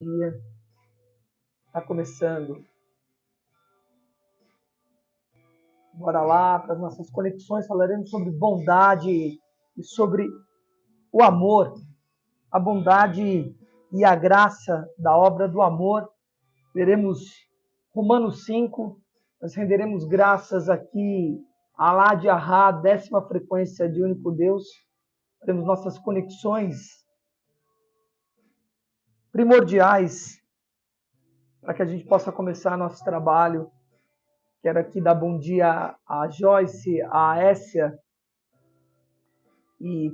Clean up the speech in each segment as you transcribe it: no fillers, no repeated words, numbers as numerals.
Dia está começando. Bora lá para as nossas conexões. Falaremos sobre bondade e sobre o amor, a bondade e a graça da obra do amor. Veremos Romanos 5. Nós renderemos graças aqui a Alá de Ahá, 10ª frequência de único Deus. Teremos nossas conexões primordiais para que a gente possa começar nosso trabalho. Quero aqui dar bom dia a Joyce, a Essia e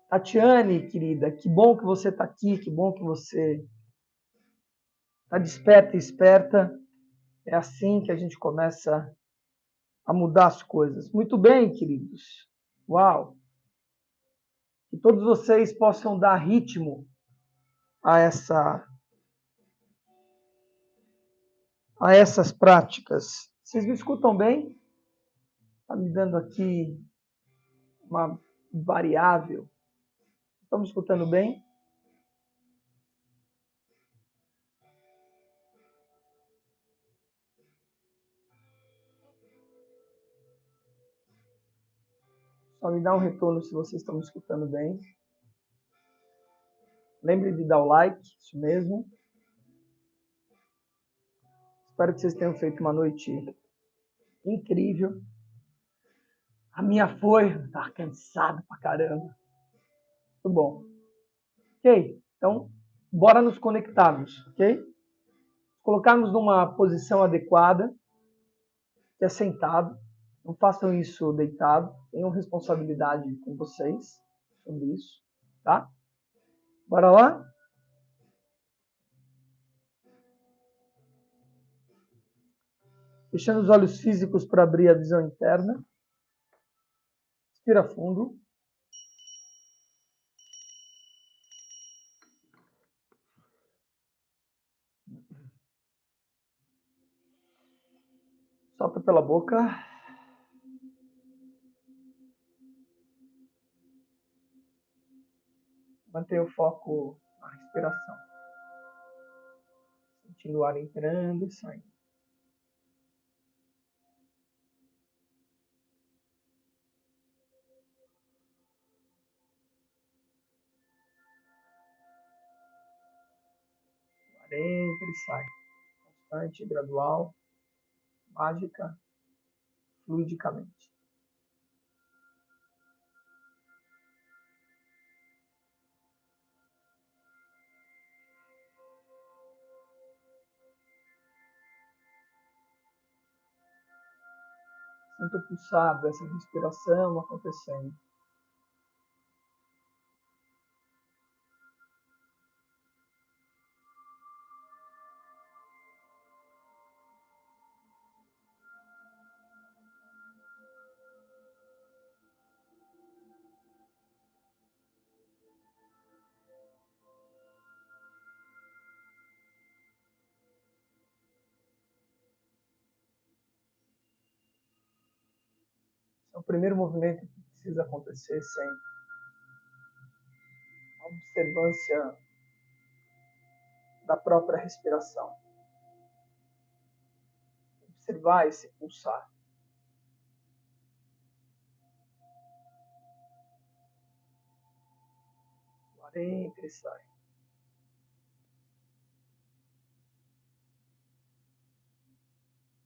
Tatiane, querida. Que bom que você está aqui, que bom que você está desperta e esperta. É assim que a gente começa a mudar as coisas. Muito bem, queridos. Uau! Que todos vocês possam dar ritmo a essas práticas. Vocês me escutam bem? Está me dando aqui uma variável. Estão me escutando bem? Só me dá um retorno se vocês estão me escutando bem. Lembre de dar o like, isso mesmo. Espero que vocês tenham feito uma noite incrível. A minha foi, tá cansado pra caramba. Muito bom. Ok, então bora nos conectarmos, ok? Colocarmos numa posição adequada, que é sentado. Não façam isso deitado. Tenham responsabilidade com vocês sobre isso, tá? Bora lá? Fechando os olhos físicos para abrir a visão interna. Respira fundo. Solta pela boca. Mantenha o foco na respiração. Sentindo o ar entrando e saindo. O ar entra e sai. Constante, gradual, mágica, fluidicamente. Sinta o pulsar dessa respiração acontecendo. Esse é o primeiro movimento que precisa acontecer sempre. A observância da própria respiração. Observar esse pulsar. O ar entra e sai.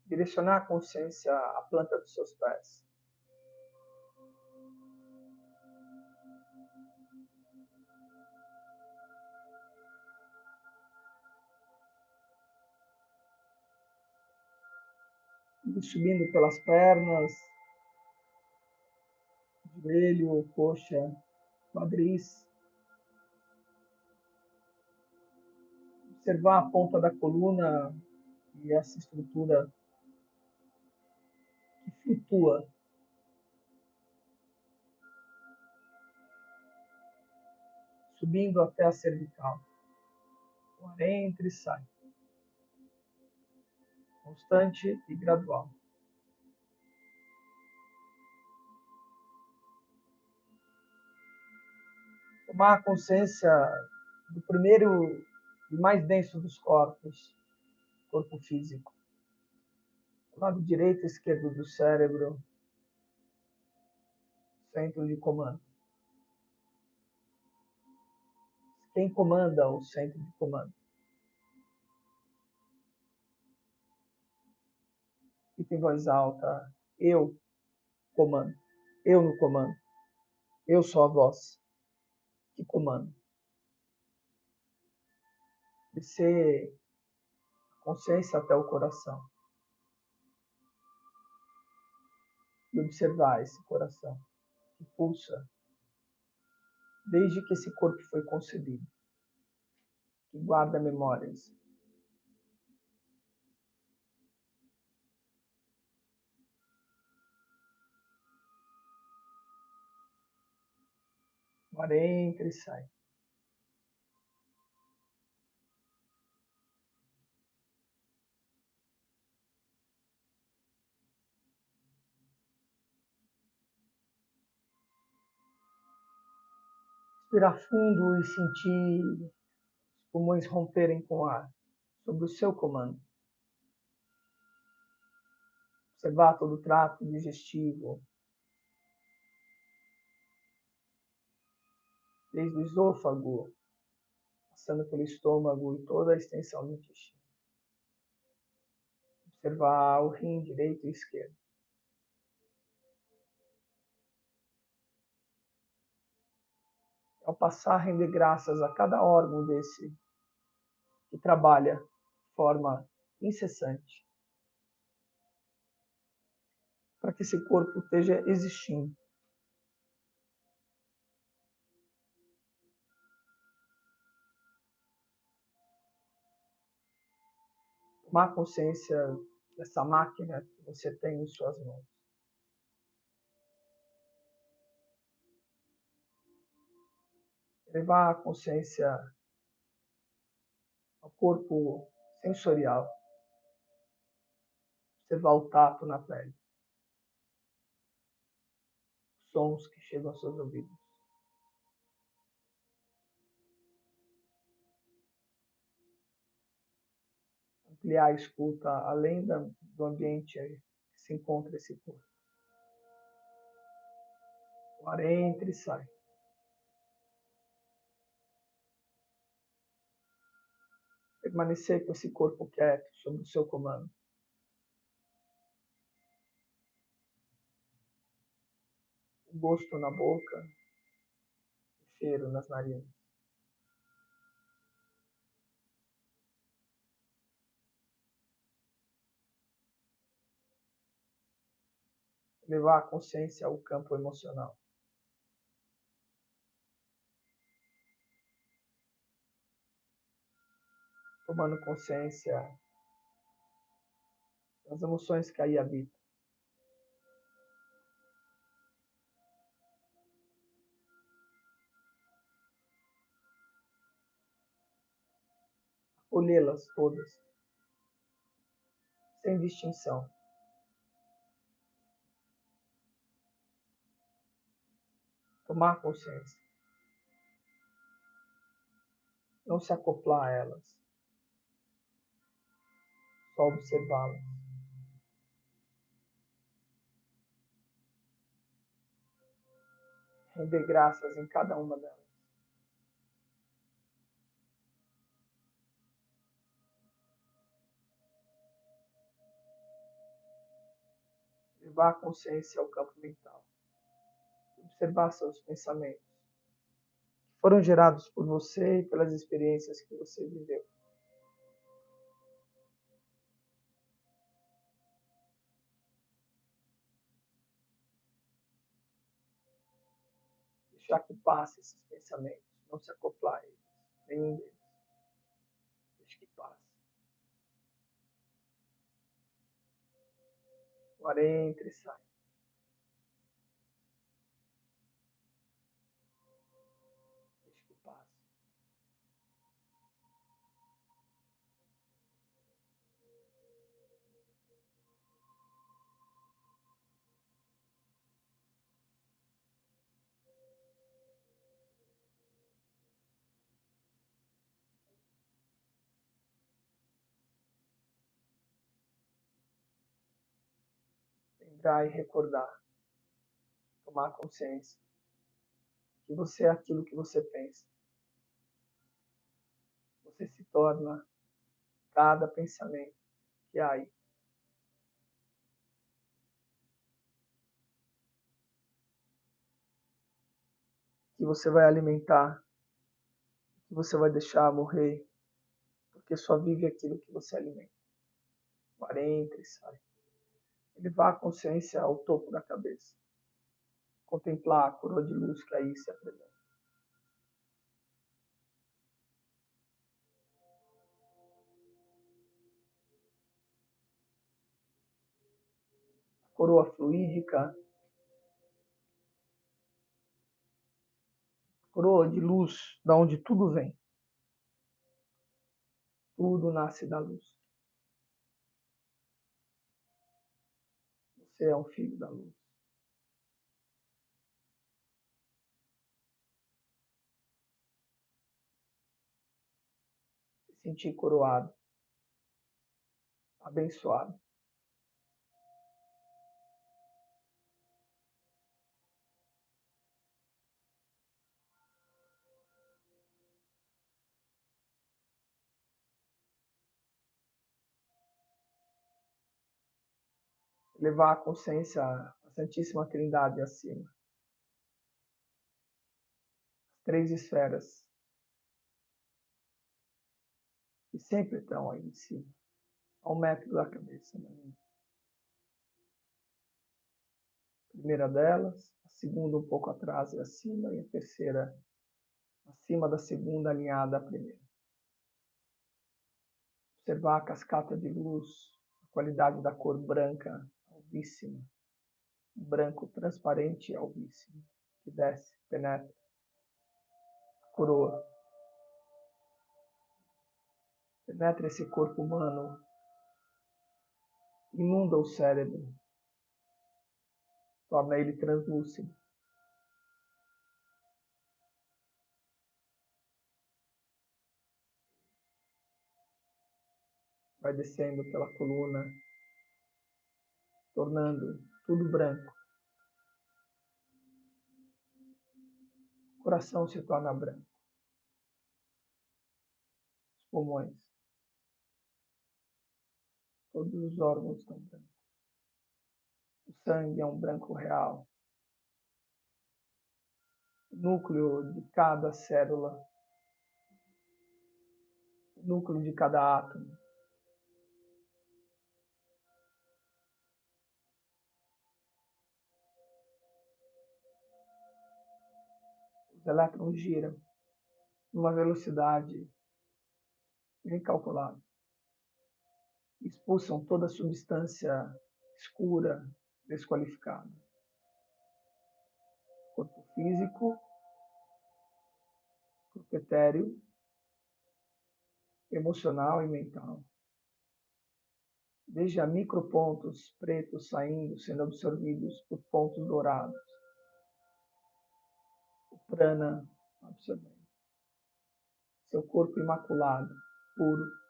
Direcionar a consciência à planta dos seus pés. E subindo pelas pernas, joelho, coxa, quadris. Observar a ponta da coluna e essa estrutura que flutua. Subindo até a cervical. O ar entra e sai. Constante e gradual. Tomar consciência do primeiro e mais denso dos corpos, corpo físico. O lado direito e esquerdo do cérebro, centro de comando. Quem comanda o centro de comando? Fica em voz alta. Eu comando. Eu no comando. Eu sou a voz que comanda. Descer a consciência até o coração. E observar esse coração que pulsa desde que esse corpo foi concebido, que guarda memórias. O ar entra e sai. Respirar fundo e sentir os pulmões romperem com o ar, sob o seu comando. Observar todo o trato digestivo, desde o esôfago, passando pelo estômago e toda a extensão do intestino. Observar o rim direito e esquerdo. Ao passar, render graças a cada órgão desse que trabalha de forma incessante para que esse corpo esteja existindo. Tomar consciência dessa máquina que você tem em suas mãos. Levar a consciência ao corpo sensorial. Observar o tato na pele. Os sons que chegam aos seus ouvidos. Ampliar a escuta além do ambiente que se encontra esse corpo. O ar entra e sai. Permanecer com esse corpo quieto, sob o seu comando. O gosto na boca, o cheiro nas narinas. Levar a consciência ao campo emocional. Tomando consciência das emoções que aí habitam. Acolhê-las todas, sem distinção. Tomar consciência. Não se acoplar a elas. Só observá-las. Render graças em cada uma delas. Levar a consciência ao campo mental. Observar seus pensamentos, que foram gerados por você e pelas experiências que você viveu. Deixar que passe esses pensamentos, não se acoplar a eles, nenhum deles. Deixe que passe. O ar entra e sai. Deixe que passe. lembrar e recordar, tomar consciência que você é aquilo que você pensa. Você se torna cada pensamento que há aí. Que você vai alimentar, que você vai deixar morrer, porque só vive aquilo que você alimenta. O ar entra e sai. Elevar a consciência ao topo da cabeça. Contemplar a coroa de luz que aí se apresenta. Coroa fluídica, coroa de luz, da onde tudo vem. Tudo nasce da luz. Você é um filho da luz. Se sentir coroado, abençoado. Levar a consciência à Santíssima Trindade acima. As três esferas que sempre estão aí em cima, ao metro da cabeça. Né? A primeira delas, a segunda um pouco atrás e acima, e a terceira acima da segunda, alinhada à primeira. Observar a cascata de luz, a qualidade da cor branca, alvíssima, branco transparente e alvíssimo, que desce, penetra, coroa. Penetra esse corpo humano, inunda o cérebro, torna ele translúcido. Vai descendo pela coluna, tornando tudo branco. O coração se torna branco. Os pulmões. Todos os órgãos estão brancos. O sangue é um branco real. O núcleo de cada célula, o núcleo de cada átomo. Os elétrons giram numa velocidade incalculável. Expulsam toda a substância escura, desqualificada. Corpo físico, corpo etéreo, emocional e mental. Desde a micropontos pretos saindo, sendo absorvidos por pontos dourados. O prana absorvendo. Seu corpo imaculado, puro.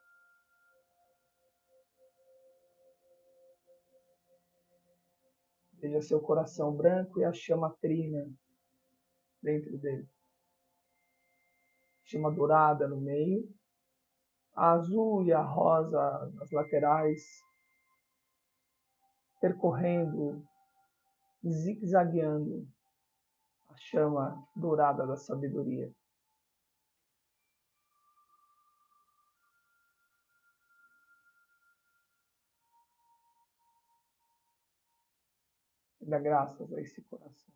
Veja seu coração branco e a chama trina dentro dele. Chama dourada no meio, a azul e a rosa nas laterais, percorrendo e zigue-zagueando a chama dourada da sabedoria. E dá graças a esse coração.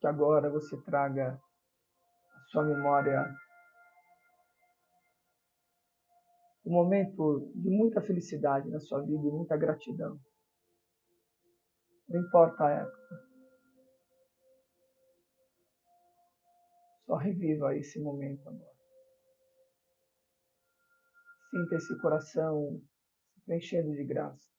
Que agora você traga à sua memória um momento de muita felicidade na sua vida e muita gratidão. Não importa a época. Só reviva esse momento agora. Sinta esse coração se preenchendo de graça.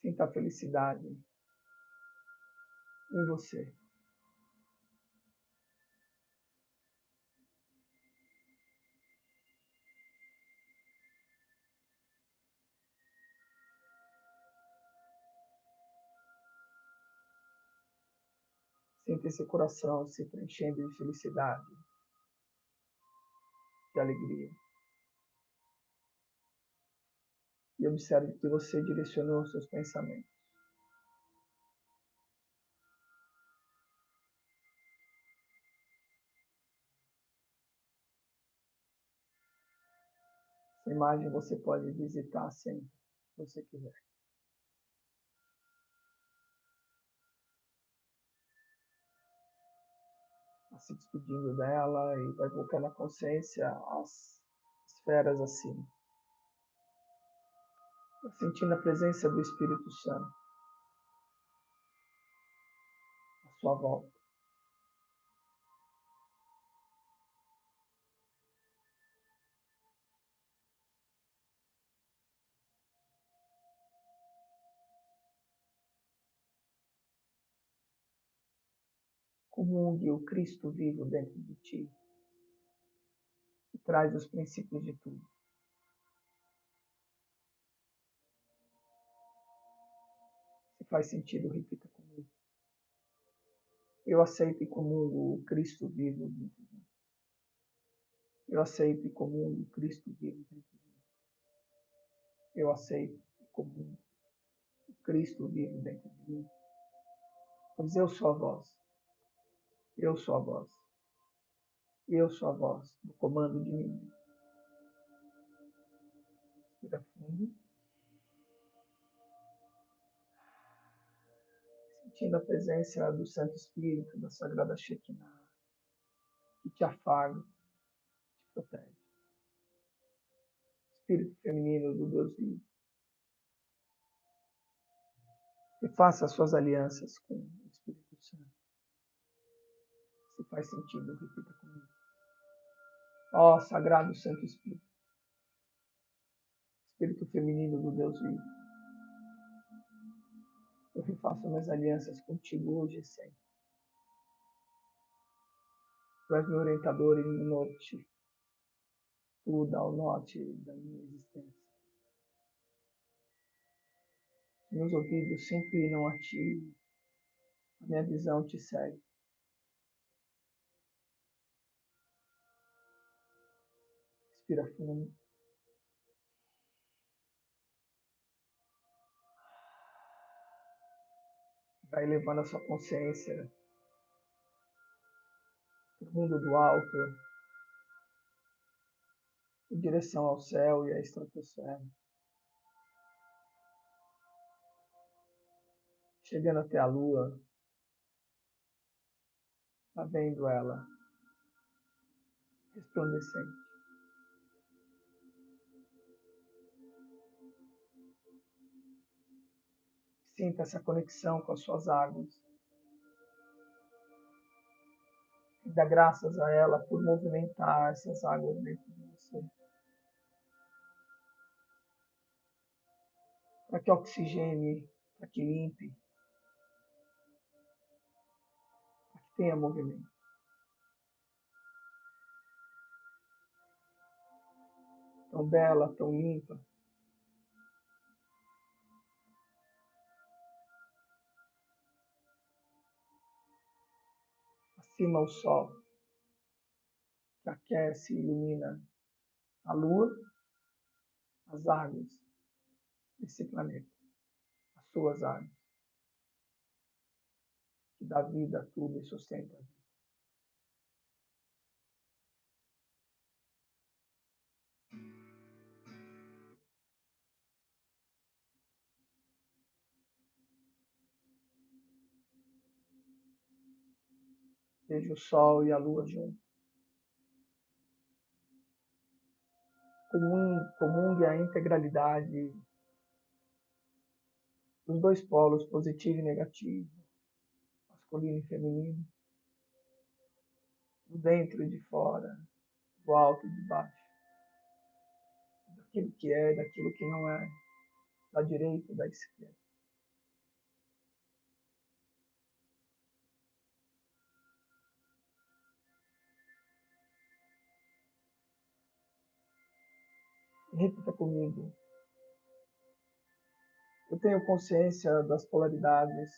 Sinta a felicidade em você. Sinta esse coração se preenchendo de felicidade, de alegria. E observe que você direcionou seus pensamentos. Essa imagem você pode visitar sempre que você quiser. Se despedindo dela e vai voltando a consciência às esferas acima. Sentindo a presença do Espírito Santo à sua volta. Comungue o Cristo vivo dentro de ti, que traz os princípios de tudo. Se faz sentido, repita comigo. Eu aceito e comungo o Cristo vivo dentro de mim. Eu aceito e comungo o Cristo vivo dentro de mim. Eu aceito e comungo o Cristo vivo dentro de mim. Pois eu sou a voz. Eu sou a voz. Eu sou a voz do comando de mim. Respira fundo. Sentindo a presença do Santo Espírito, da Sagrada Shekinah, que te afaga, te protege. Espírito feminino do Deus vivo. E faça as suas alianças com o Espírito Santo. Se faz sentido, repita comigo. Ó Sagrado Santo Espírito. Espírito feminino do Deus vivo. Eu refaço minhas alianças contigo hoje e sempre. Tu és meu orientador e meu norte. Tu dá o norte da minha existência. Meus ouvidos se inclinam a ti. A minha visão te segue. Respira fundo. Vai levando a sua consciência para o mundo do alto, em direção ao céu e à estratosfera. Chegando até a lua, tá vendo ela resplandecente. Sinta essa conexão com as suas águas. E dá graças a ela por movimentar essas águas dentro de você. Para que oxigene, para que limpe, para que tenha movimento. Tão bela, tão limpa. Acima o sol, que aquece e ilumina a lua, as águas desse planeta, as suas águas, que dá vida a tudo e sustenta a vida. Veja o sol e a lua juntos. Comungue a integralidade dos dois polos, positivo e negativo, masculino e feminino, do dentro e de fora, do alto e de baixo, daquilo que é e daquilo que não é, da direita e da esquerda. Repita comigo. Eu tenho consciência das polaridades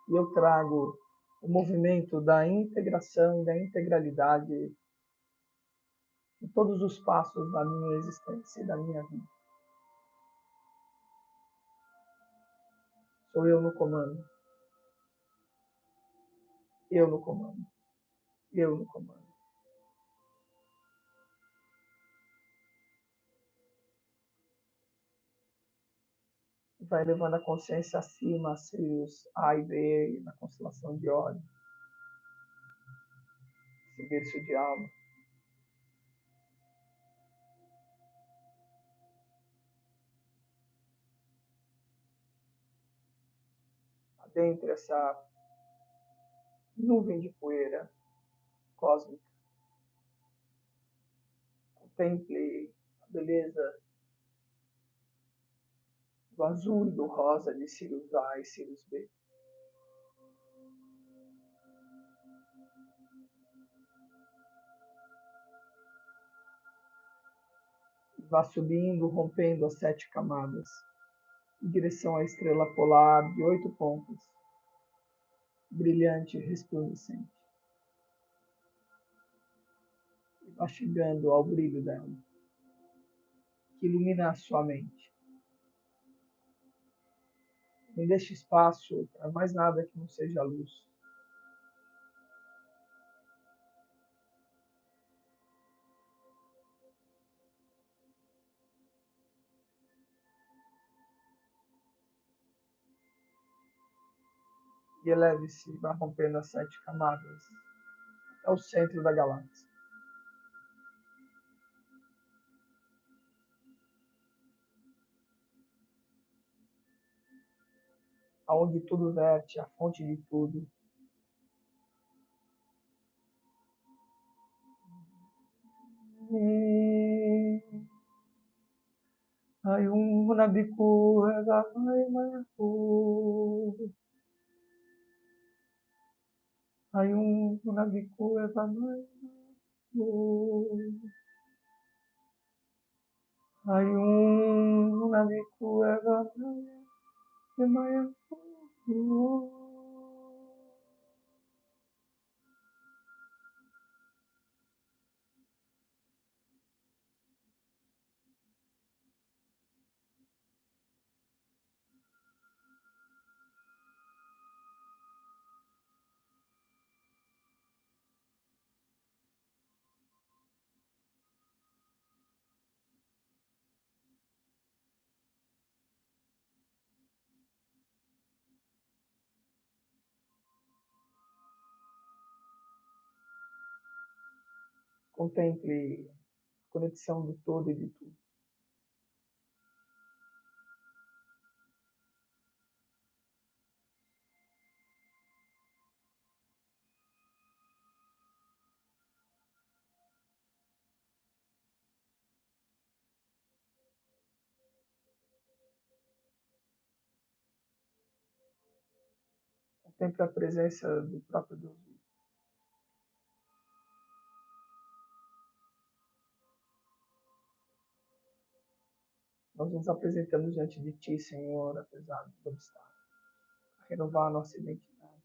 e eu trago o movimento da integração, da integralidade em todos os passos da minha existência e da minha vida. Sou eu no comando. Eu no comando. Eu no comando. Vai levando a consciência acima, a Sirius A e B, na constelação de Órion, esse berço de alma. Adentre essa nuvem de poeira cósmica. Contemple a beleza do azul e do rosa de Sirius A e Sirius B. Vá subindo, rompendo as 7 camadas, em direção à estrela polar de 8 pontas, brilhante e resplandecente. E vá chegando ao brilho dela, que ilumina a sua mente. Não deixe espaço para mais nada que não seja luz. E eleve-se, vá rompendo as 7 camadas, até o centro da galáxia. Aonde tudo verte, a fonte de tudo. Ayung nabiku gamay mayaku. Ayung nabiku gamay mayaku. Ayung nabiku gamay mayaku. Contemple a conexão do todo e de tudo. Contemple a presença do próprio Deus. Nós nos apresentamos diante de Ti, Senhor, apesar dos obstáculos, para renovar a nossa identidade.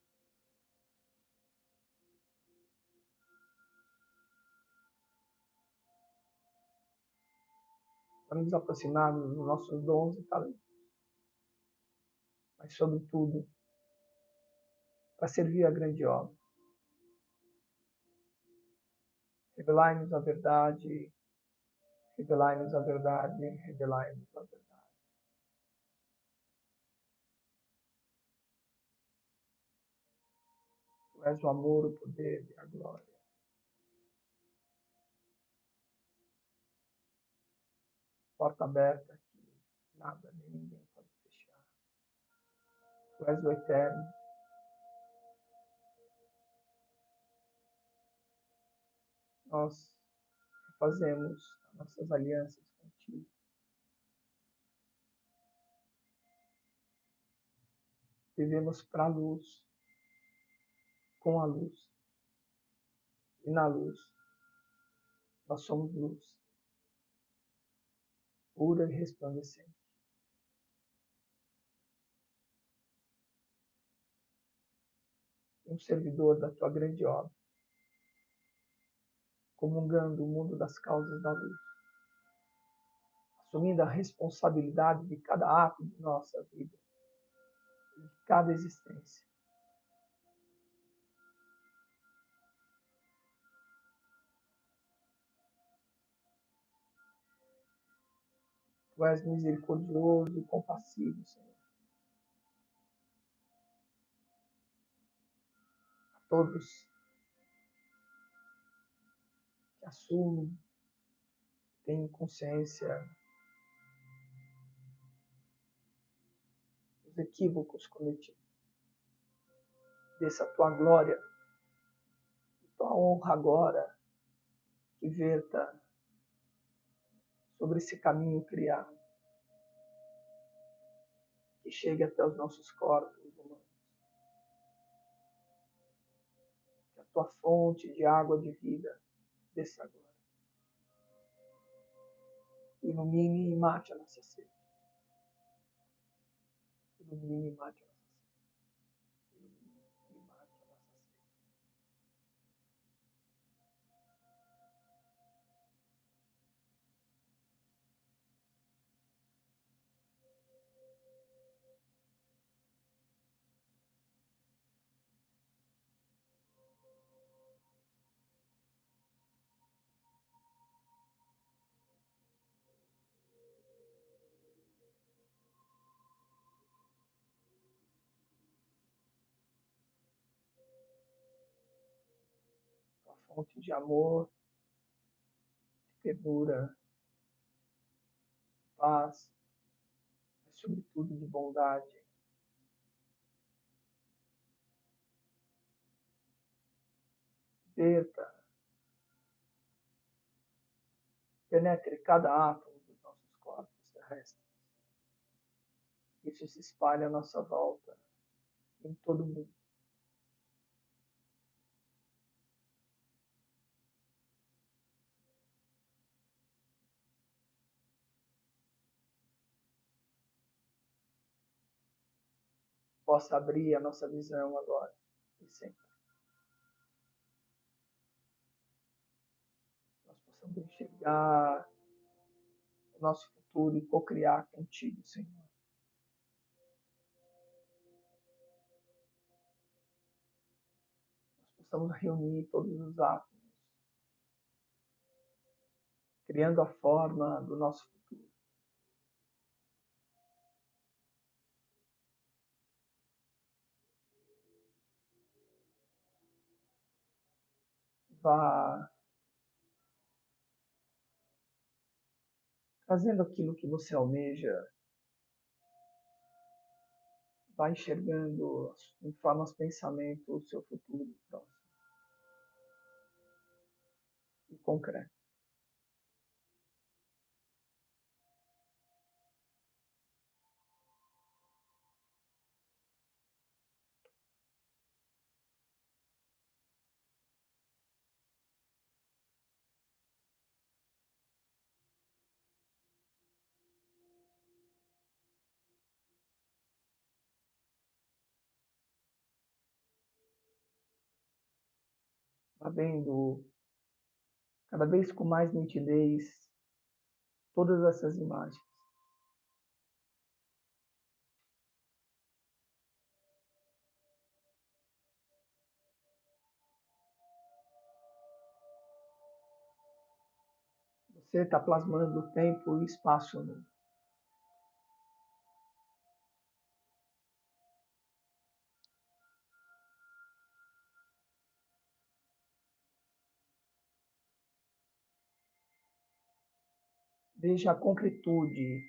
Para nos aproximarmos dos nossos dons e talentos. Mas, sobretudo, para servir a grande obra. Revelai-nos a verdade, revelai-nos a verdade, revelai-nos a verdade. Tu és o amor, o poder e a glória. Porta aberta aqui, Nada nem ninguém pode fechar. Tu és o eterno. Nós fazemos nossas alianças contigo. Vivemos para a luz, com a luz. E na luz, nós somos luz, pura e resplandecente. Um servidor da tua grande obra, comungando o mundo das causas da luz, assumindo a responsabilidade de cada ato de nossa vida, de cada existência. Tu és misericordioso e compassivo, Senhor. A todos que assumem, têm consciência dos equívocos cometidos. Desça a tua glória e tua honra agora que verta sobre esse caminho criado, que chegue até os nossos corpos humanos. Que a tua fonte de água de vida desça agora. Ilumine e mate a nossa sede. Ilumine e mate a nossa sede. Ilumine e mate a nossa sede. Tua fonte de amor, de ternura, de paz, mas sobretudo de bondade. Verta, penetre cada átomo dos nossos corpos terrestres. Isso se espalha à nossa volta, em todo o mundo. Possa abrir a nossa visão agora e sempre. Nós possamos enxergar o nosso futuro e co-criar contigo, Senhor. Nós possamos reunir todos os átomos, criando a forma do nosso futuro. Vá trazendo aquilo que você almeja, vá enxergando em formas pensamento o seu futuro próximo e concreto. Vá vendo cada vez com mais nitidez todas essas imagens. Você está plasmando tempo e espaço no. Veja a concretude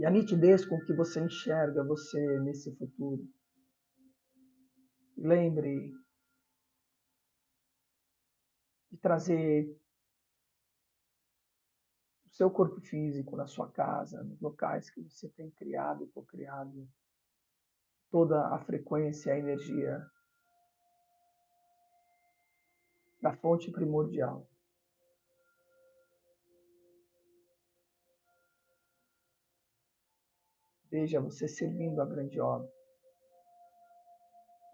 e a nitidez com que você enxerga você nesse futuro. Lembre de trazer o seu corpo físico na sua casa, nos locais que você tem criado e co-criado, toda a frequência, a energia da fonte primordial. Veja você servindo a grande obra.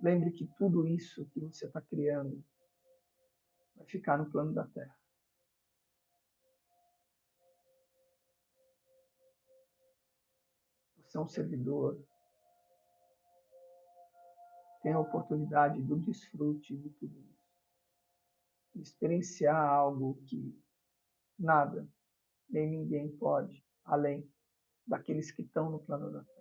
Lembre que tudo isso que você está criando vai ficar no plano da Terra. Você é um servidor. Tem a oportunidade do desfrute de tudo isso. De experienciar algo que nada, nem ninguém pode, além daqueles que estão no plano da Terra.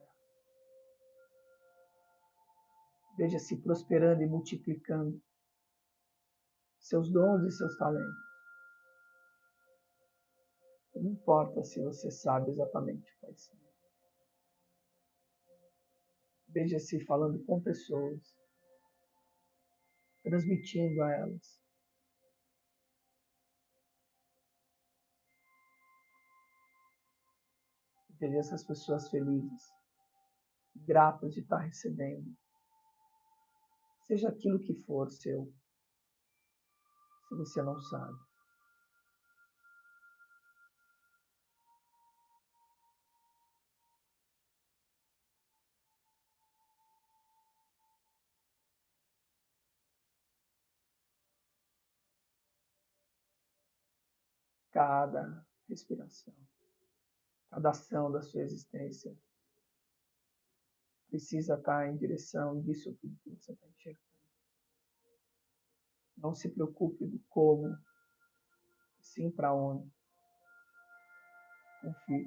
Veja-se prosperando e multiplicando seus dons e seus talentos. Não importa se você sabe exatamente quais são. Veja-se falando com pessoas, transmitindo a elas. Veja essas pessoas felizes, gratas de estar recebendo. Seja aquilo que for seu, se você não sabe. Cada respiração, cada ação da sua existência precisa estar em direção disso tudo que você está enxergando. Não se preocupe do como, sim para onde. Confie.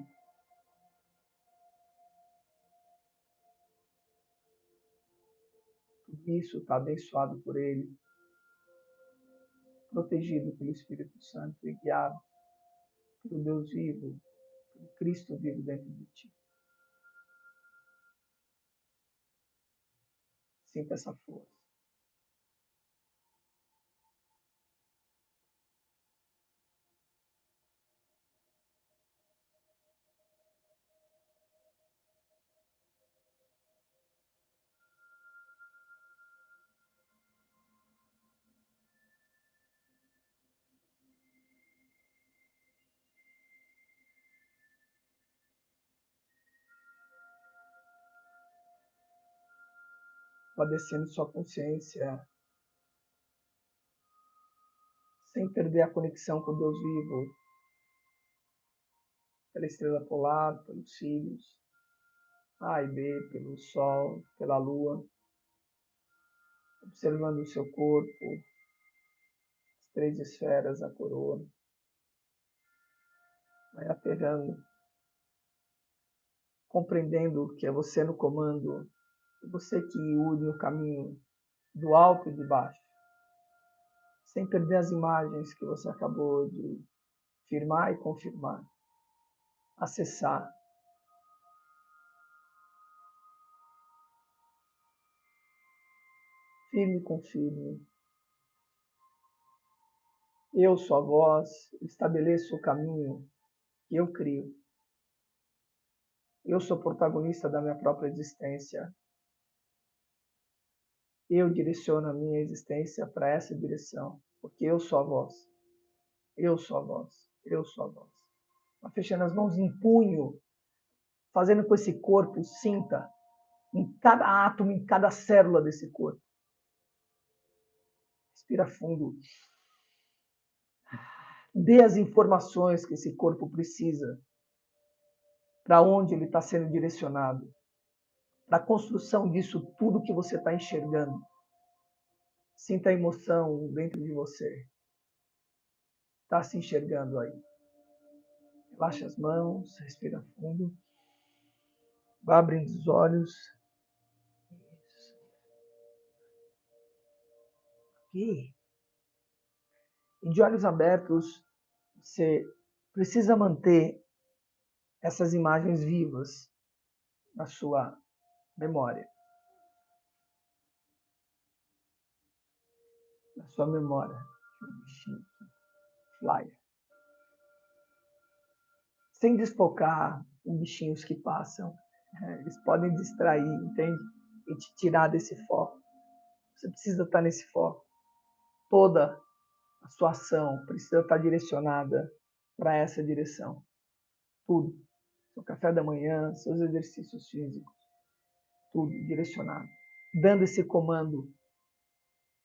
Tudo isso está abençoado por Ele, protegido pelo Espírito Santo e guiado pelo Deus vivo, pelo Cristo vivo dentro de ti. Sinta essa força. Padecendo sua consciência, sem perder a conexão com Deus vivo, pela estrela polar, pelos cílios, A e B, pelo Sol, pela Lua, observando o seu corpo, as três esferas, a coroa, vai aterrando, compreendendo que é você no comando, é você que une o caminho do alto e de baixo, sem perder as imagens que você acabou de firmar e confirmar, acessar. Firme com firme. Eu sou a voz, estabeleço o caminho que eu crio. Eu sou protagonista da minha própria existência. Eu direciono a minha existência para essa direção, porque eu sou a voz. Eu sou a voz. Eu sou a voz. Tá fechando as mãos em punho, fazendo com esse corpo, sinta em cada átomo, em cada célula desse corpo. Respira fundo. Dê as informações que esse corpo precisa, para onde ele está sendo direcionado, para a construção disso tudo que você está enxergando. Sinta a emoção dentro de você. Está se enxergando aí. Relaxa as mãos, respira fundo. Vá abrindo os olhos. Isso. Aqui. E de olhos abertos, você precisa manter essas imagens vivas na sua memória. Na sua memória. Flyer. Sem desfocar em bichinhos que passam. Eles podem distrair, entende? E te tirar desse foco. Você precisa estar nesse foco. Toda a sua ação precisa estar direcionada para essa direção. Tudo. Seu café da manhã, seus exercícios físicos. Tudo direcionado. Dando esse comando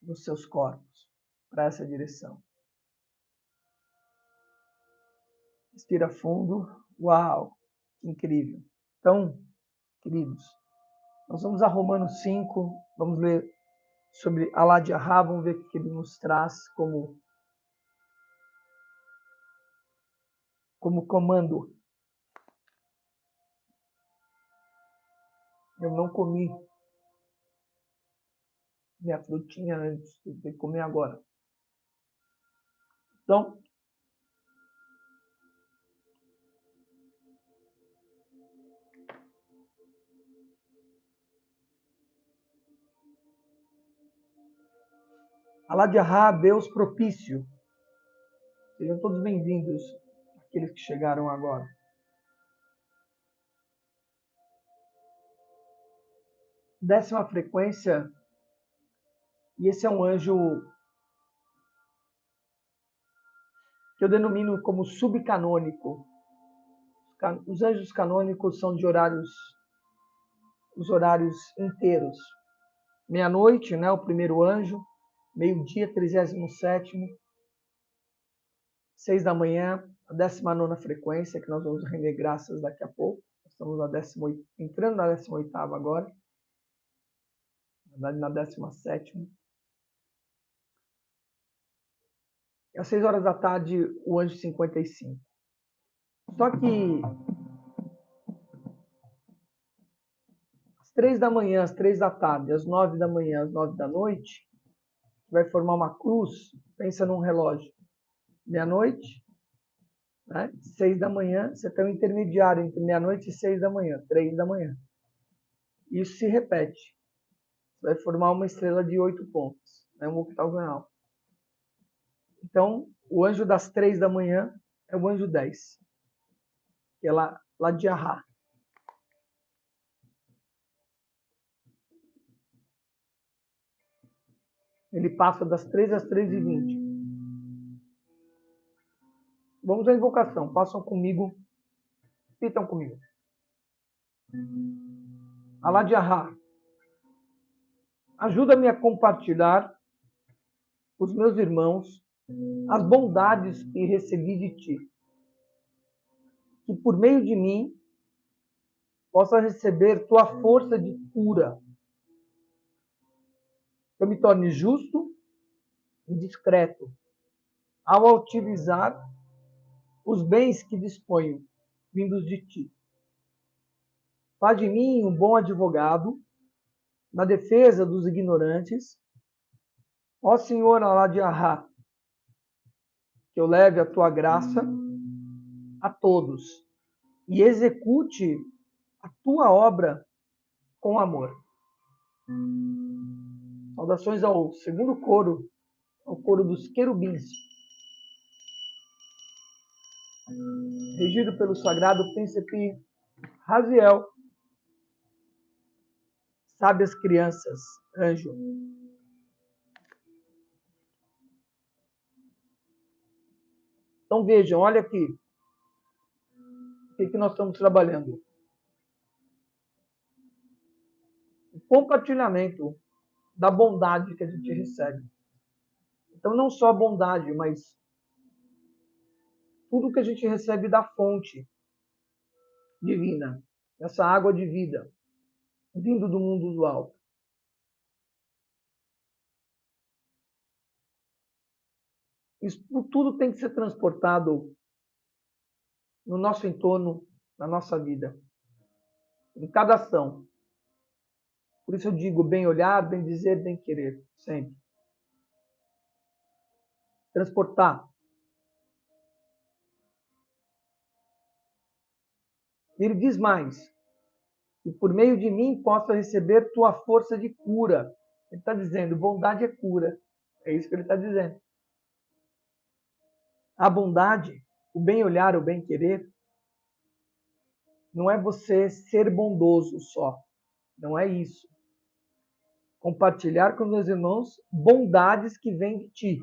nos seus corpos para essa direção. Respira fundo. Uau! Que incrível. Então, queridos, nós vamos a Romanos 5, vamos ler sobre Alá de Arra, vamos ver o que ele nos traz como comando. Eu não comi minha frutinha antes, eu tenho que comer agora. Então, Alá de Arra, Deus propício. Sejam todos bem-vindos, aqueles que chegaram agora. 10ª frequência, e esse é um anjo que eu denomino como subcanônico. Os anjos canônicos são de os horários inteiros. Meia-noite, né, o primeiro anjo, meio-dia, 37º, 6 da manhã, a 19ª frequência, que nós vamos render graças daqui a pouco. Estamos na 18ª, entrando na 18ª agora, na verdade na 17ª. E às 6 horas da tarde, o anjo 55. Só que às 3 da manhã, às 3 da tarde, às 9 da manhã, às 9 da noite, vai formar uma cruz, pensa num relógio. Meia-noite, né? 6 da manhã, você tem um intermediário entre meia-noite e 6 da manhã, 3 da manhã. Isso se repete. Vai formar uma estrela de 8 pontos, né? Um octagonal. Então, o anjo das 3 da manhã é o anjo 10, que é lá de Arra. Ele passa das 3 às 3h20. Vamos à invocação. Passam comigo, repitam comigo. Alá de Arra, ajuda-me a compartilhar com os meus irmãos as bondades que recebi de ti. Que por meio de mim possa receber tua força de cura. Que eu me torne justo e discreto ao utilizar os bens que disponho, vindos de ti. Faz de mim um bom advogado na defesa dos ignorantes. Ó Senhor Alá de Arra, que eu leve a tua graça a todos e execute a tua obra com amor. Saudações ao segundo coro, ao coro dos querubins, regido pelo sagrado príncipe Raziel. Sábias crianças, anjo. Então vejam, olha aqui. O que nós estamos trabalhando? O compartilhamento da bondade que a gente recebe. Então não só a bondade, mas tudo que a gente recebe da fonte divina. Essa água de vida, vindo do mundo do alto. Isso tudo tem que ser transportado no nosso entorno, na nossa vida. Em cada ação. Por isso eu digo bem olhar, bem dizer, bem querer. Sempre. Transportar. Ele diz mais, que por meio de mim possa receber tua força de cura. Ele está dizendo, bondade é cura. É isso que ele está dizendo. A bondade, o bem olhar, o bem querer, não é você ser bondoso só. Não é isso. Compartilhar com meus irmãos bondades que vêm de ti.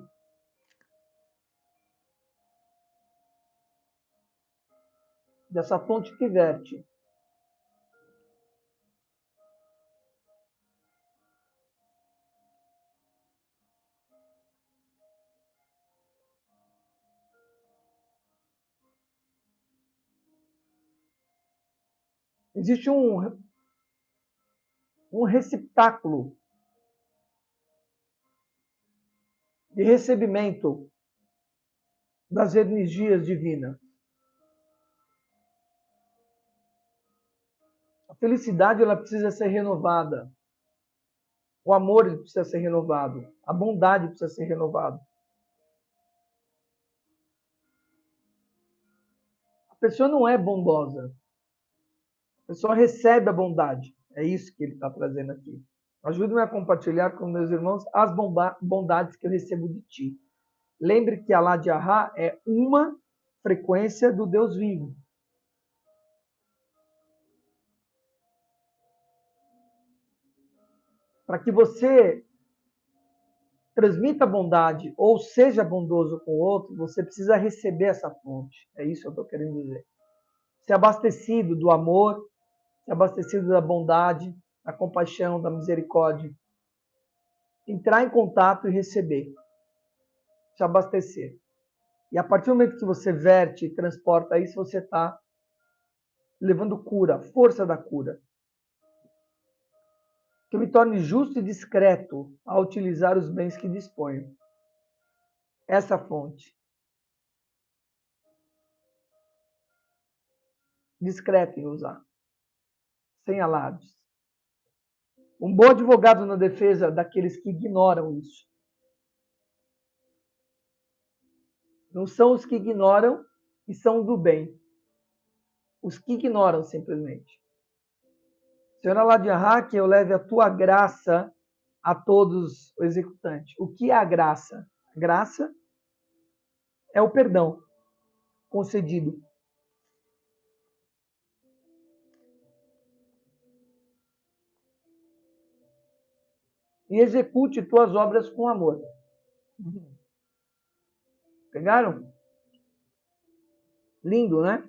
Dessa fonte que verte. Existe um receptáculo de recebimento das energias divinas. A felicidade ela precisa ser renovada. O amor ele precisa ser renovado. A bondade precisa ser renovada. A pessoa não é bondosa. A pessoa recebe a bondade. É isso que ele está trazendo aqui. Ajude-me a compartilhar com meus irmãos as bondades que eu recebo de ti. Lembre que Alá de Ahá é uma frequência do Deus vivo. Para que você transmita bondade ou seja bondoso com o outro, você precisa receber essa fonte. É isso que eu estou querendo dizer. Ser abastecido do amor, ser abastecido da bondade, da compaixão, da misericórdia. Entrar em contato e receber. Se abastecer. E a partir do momento que você verte e transporta isso, você está levando cura, força da cura. Que eu me torne justo e discreto ao utilizar os bens que disponho. Essa fonte. Discreto em usar. Sem alardes. Um bom advogado na defesa daqueles que ignoram isso. Não são os que ignoram e são do bem. Os que ignoram simplesmente. Senhor Allah de Ahá, que eu leve a tua graça a todos os executantes. O que é a graça? A graça é o perdão concedido. E execute tuas obras com amor. Pegaram? Lindo, né?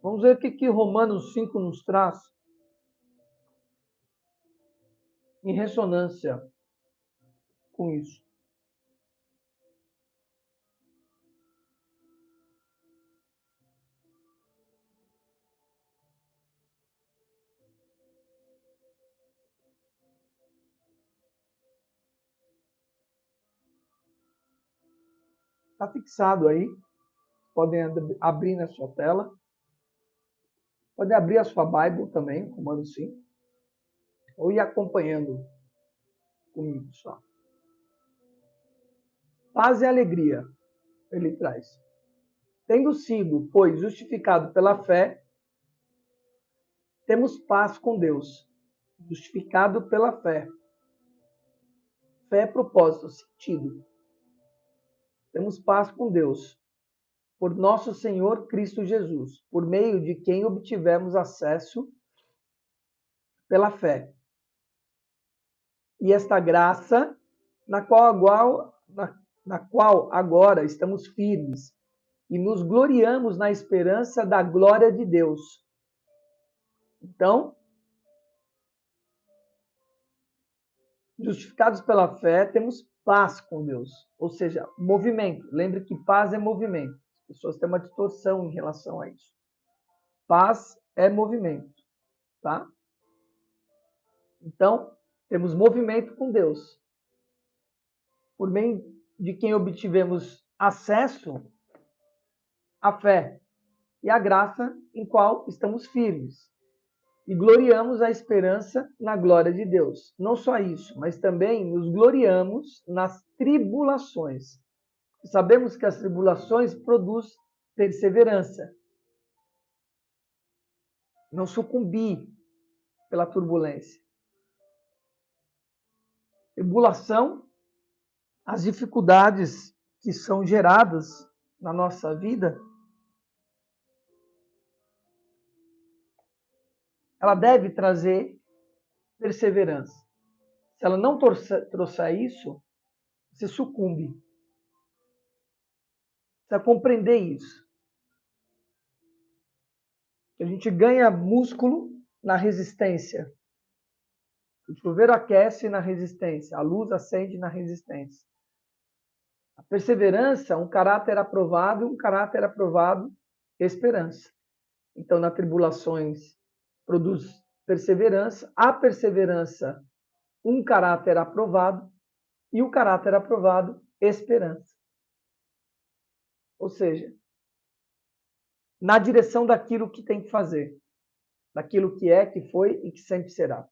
Vamos ver o que Romanos 5 nos traz em ressonância com isso. Está fixado aí. Podem abrir na sua tela. Pode abrir a sua Bible também, comando 5. Ou ir acompanhando comigo só. Paz e alegria, ele traz. Tendo sido, pois, justificado pela fé, temos paz com Deus. Justificado pela fé. Fé é propósito, sentido. Temos paz com Deus. Por nosso Senhor Cristo Jesus, por meio de quem obtivemos acesso pela fé. E esta graça, na qual agora estamos firmes e nos gloriamos na esperança da glória de Deus. Então, justificados pela fé, temos paz com Deus. Ou seja, movimento. Lembre que paz é movimento. As pessoas têm uma distorção em relação a isso. Paz é movimento, tá? Então, temos movimento com Deus. Por meio de quem obtivemos acesso à fé e à graça em qual estamos firmes. E gloriamos a esperança na glória de Deus. Não só isso, mas também nos gloriamos nas tribulações. sabemos que as tribulações produzem perseverança. Não sucumbir pela turbulência. Tribulação, as dificuldades que são geradas na nossa vida, ela deve trazer perseverança. Se ela não trouxer isso, você sucumbe. Precisa compreender isso. A gente ganha músculo na resistência. O chuveiro aquece na resistência. A luz acende na resistência. A perseverança, um caráter aprovado esperança. Então, nas tribulações, produz perseverança. A perseverança, um caráter aprovado. E o caráter aprovado, esperança. Ou seja, na direção daquilo que tem que fazer. Daquilo que é, que foi e que sempre será.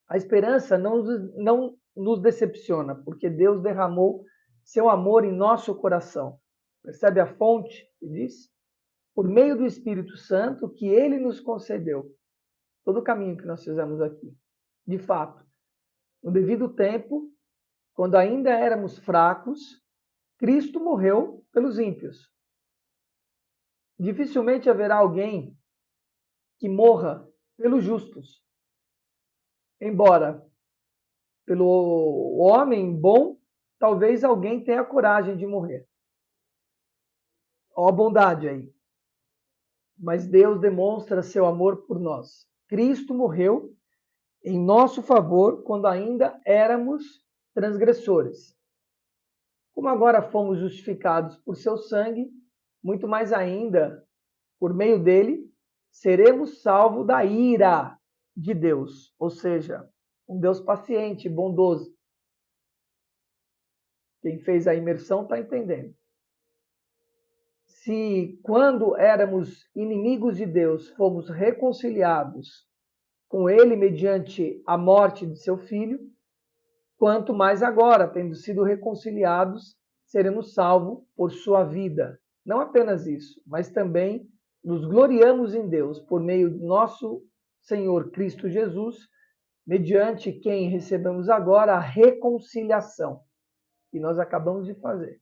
A esperança não nos decepciona, porque Deus derramou seu amor em nosso coração. Percebe a fonte que diz? Por meio do Espírito Santo que Ele nos concedeu. Todo o caminho que nós fizemos aqui. De fato, no devido tempo, quando ainda éramos fracos, Cristo morreu pelos ímpios. Dificilmente haverá alguém que morra pelos justos. Embora, pelo homem bom, talvez alguém tenha coragem de morrer. Ó a bondade aí. Mas Deus demonstra seu amor por nós. Cristo morreu em nosso favor quando ainda éramos transgressores. Como agora fomos justificados por seu sangue, muito mais ainda, por meio dele, seremos salvos da ira de Deus. Ou seja, um Deus paciente, bondoso. Quem fez a imersão está entendendo. Se quando éramos inimigos de Deus, fomos reconciliados com ele mediante a morte de seu filho, quanto mais agora, tendo sido reconciliados, seremos salvos por sua vida. Não apenas isso, mas também nos gloriamos em Deus por meio do nosso Senhor Cristo Jesus, mediante quem recebemos agora a reconciliação, que nós acabamos de fazer.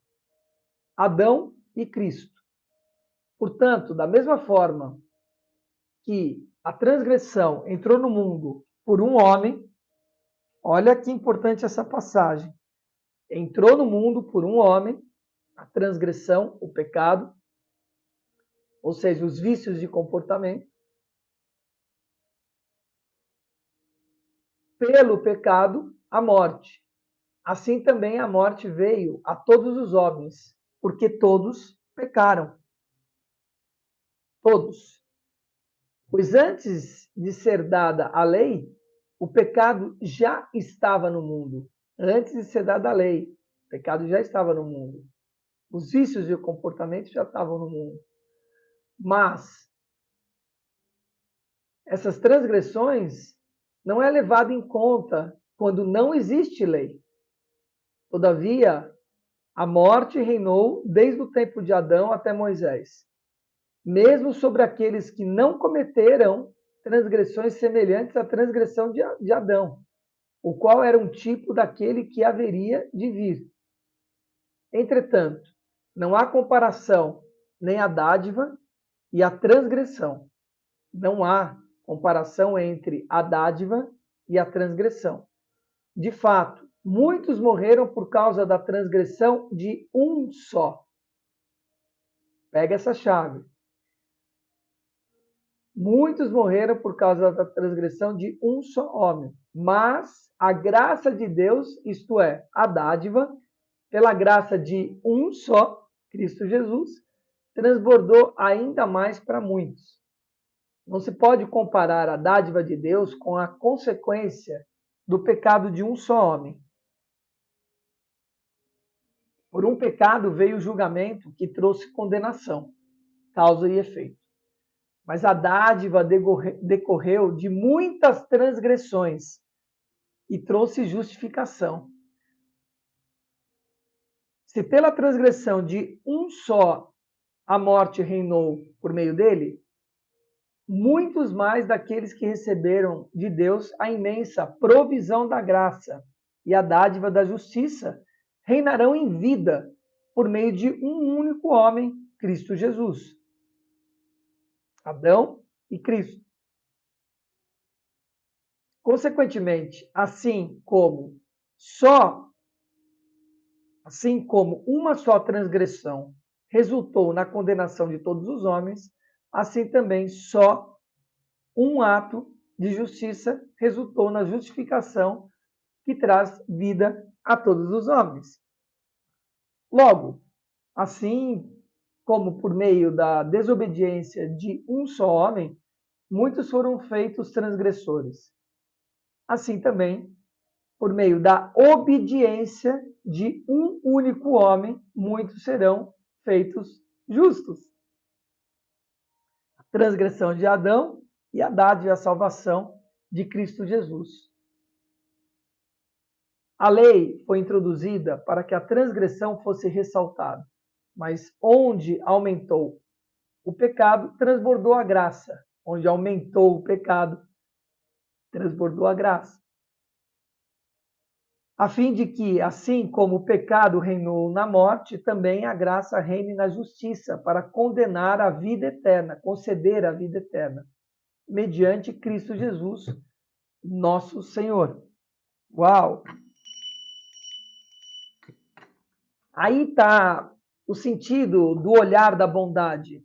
Adão e Cristo. Portanto, da mesma forma que a transgressão entrou no mundo por um homem, olha que importante essa passagem. Entrou no mundo por um homem, a transgressão, o pecado, ou seja, os vícios de comportamento. Pelo pecado, a morte. Assim também a morte veio a todos os homens, porque todos pecaram. Todos. Pois antes de ser dada a lei, o pecado já estava no mundo. Antes de ser dada a lei, o pecado já estava no mundo. Os vícios de comportamento já estavam no mundo. Mas essas transgressões não é levado em conta quando não existe lei. Todavia, a morte reinou desde o tempo de Adão até Moisés, mesmo sobre aqueles que não cometeram transgressões semelhantes à transgressão de Adão, o qual era um tipo daquele que haveria de vir. Entretanto, não há comparação nem a dádiva e a transgressão. Não há comparação entre a dádiva e a transgressão. De fato, muitos morreram por causa da transgressão de um só. Pega essa chave. Muitos morreram por causa da transgressão de um só homem. Mas a graça de Deus, isto é, a dádiva, pela graça de um só, Cristo Jesus, transbordou ainda mais para muitos. Não se pode comparar a dádiva de Deus com a consequência do pecado de um só homem. Por um pecado veio o julgamento que trouxe condenação, causa e efeito. Mas a dádiva decorreu de muitas transgressões e trouxe justificação. Se pela transgressão de um só a morte reinou por meio dele, muitos mais daqueles que receberam de Deus a imensa provisão da graça e a dádiva da justiça reinarão em vida por meio de um único homem, Cristo Jesus. Adão e Cristo. Consequentemente, assim como uma só transgressão resultou na condenação de todos os homens, assim também só um ato de justiça resultou na justificação que traz vida a todos os homens. Logo, assim como por meio da desobediência de um só homem, muitos foram feitos transgressores. Assim também, por meio da obediência de um único homem, muitos serão feitos justos. A transgressão de Adão e a dádiva e a salvação de Cristo Jesus. A lei foi introduzida para que a transgressão fosse ressaltada, mas onde aumentou o pecado, transbordou a graça. Onde aumentou o pecado, transbordou a graça. A fim de que, assim como o pecado reinou na morte, também a graça reine na justiça, para condenar a vida eterna, conceder a vida eterna, mediante Cristo Jesus, nosso Senhor. Uau! Aí está o sentido do olhar da bondade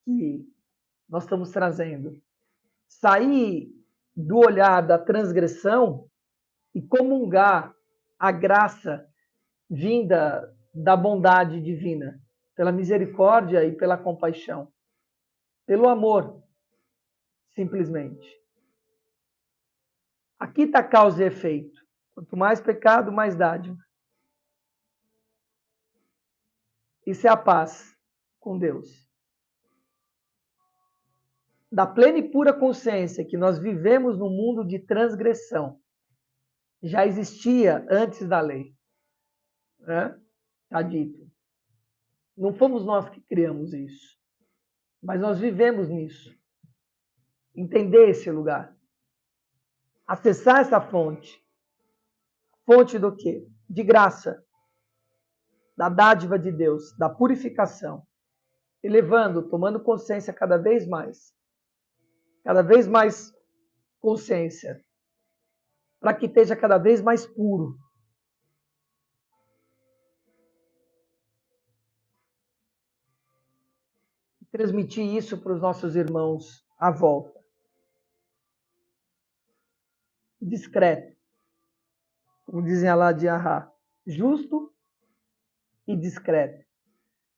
que nós estamos trazendo. Sair do olhar da transgressão e comungar a graça vinda da bondade divina, pela misericórdia e pela compaixão, pelo amor, simplesmente. Aqui está causa e efeito. Quanto mais pecado, mais dádiva. Isso é a paz com Deus. Da plena e pura consciência que nós vivemos num mundo de transgressão. Já existia antes da lei. Está dito. Não fomos nós que criamos isso. Mas nós vivemos nisso. Entender esse lugar. Acessar essa fonte. Fonte do quê? De graça. Da dádiva de Deus, da purificação. Elevando, tomando consciência cada vez mais consciência, para que esteja cada vez mais puro. Transmitir isso para os nossos irmãos à volta. Discreto, como dizem lá de Ahá, justo e discreto.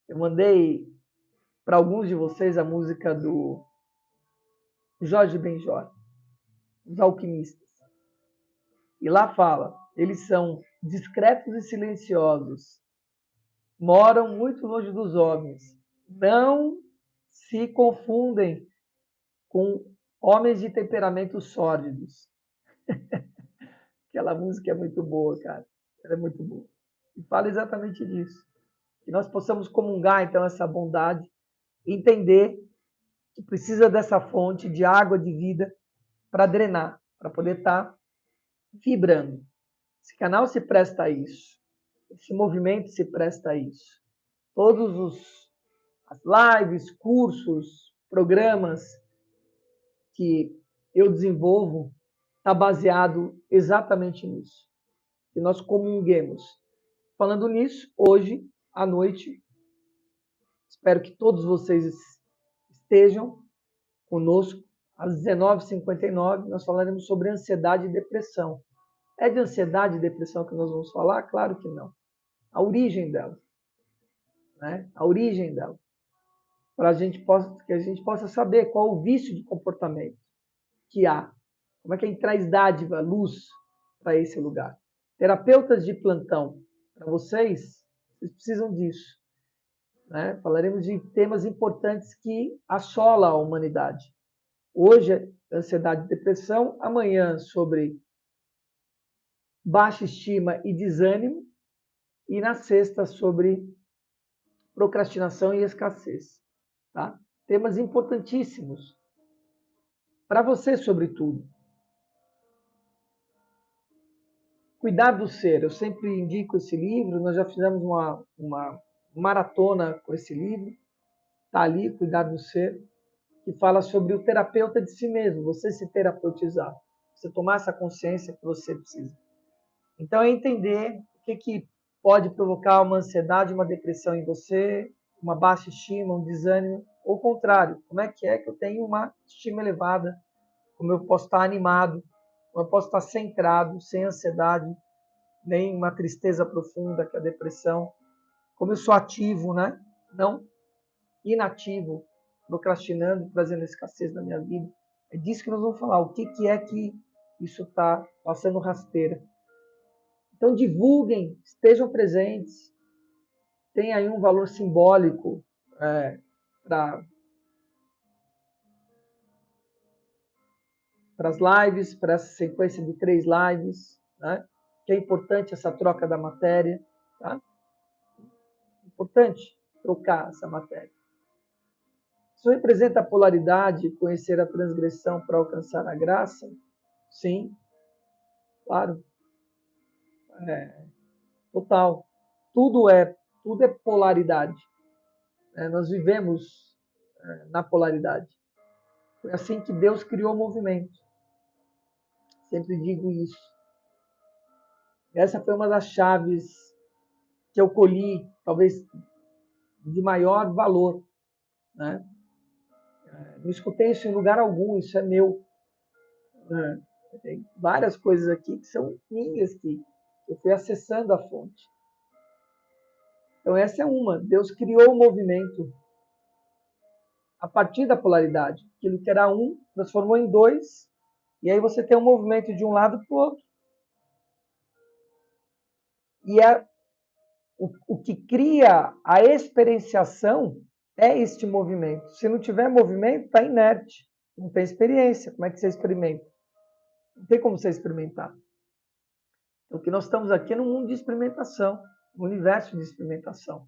Eu mandei para alguns de vocês a música do Jorge Benjor, Os Alquimistas. E lá fala, eles são discretos e silenciosos, moram muito longe dos homens, não se confundem com homens de temperamentos sórdidos. Aquela música é muito boa, cara. Ela é muito boa. E fala exatamente disso. Que nós possamos comungar, então, essa bondade, entender que precisa dessa fonte de água de vida para drenar, para poder estar vibrando. Esse canal se presta a isso. Esse movimento se presta a isso. Todos as lives, cursos, programas que eu desenvolvo está baseado exatamente nisso. Que nós comunguemos. Falando nisso, hoje à noite, espero que todos vocês estejam conosco às 19h59. Nós falaremos sobre ansiedade e depressão. É de ansiedade e depressão que nós vamos falar? Claro que não. A origem dela. Né? A origem dela. Para que a gente possa saber qual o vício de comportamento que há. Como é que a gente traz dádiva, luz para esse lugar. Terapeutas de plantão. Para vocês precisam disso. Né? Falaremos de temas importantes que assolam a humanidade. Hoje, ansiedade e depressão. Amanhã, sobre baixa estima e desânimo. E na sexta, sobre procrastinação e escassez. Tá? Temas importantíssimos para você, sobretudo. Cuidar do ser. Eu sempre indico esse livro. Nós já fizemos uma maratona com esse livro. Está ali, Cuidar do Ser, que fala sobre o terapeuta de si mesmo, você se terapeutizar, você tomar essa consciência que você precisa. Então, é entender o que pode provocar uma ansiedade, uma depressão em você, uma baixa estima, um desânimo, ou o contrário, como é que eu tenho uma estima elevada, como eu posso estar animado, como eu posso estar centrado, sem ansiedade, nem uma tristeza profunda, que é a depressão, como eu sou ativo, né? Não inativo, procrastinando, trazendo escassez na minha vida. É disso que nós vamos falar. O que é que isso está passando rasteira? Então, divulguem, estejam presentes. Tem aí um valor simbólico para as lives, para essa sequência de 3 lives, né? Que é importante essa troca da matéria. Tá? É importante trocar essa matéria. Isso representa a polaridade, conhecer a transgressão para alcançar a graça? Sim, claro. Total. Tudo é polaridade. Nós vivemos na polaridade. Foi assim que Deus criou o movimento. Sempre digo isso. Essa foi uma das chaves que eu colhi, talvez de maior valor. Né? Não escutei isso em lugar algum, isso é meu. Tem várias coisas aqui que são minhas, que eu fui acessando a fonte. Então, essa é uma. Deus criou o movimento a partir da polaridade. Aquilo que era um, transformou em 2, e aí você tem um movimento de um lado para o outro. E o que cria a experienciação é este movimento. Se não tiver movimento, está inerte. Não tem experiência. Como é que você experimenta? Não tem como você experimentar. Então, o que nós estamos aqui é num mundo de experimentação, um universo de experimentação.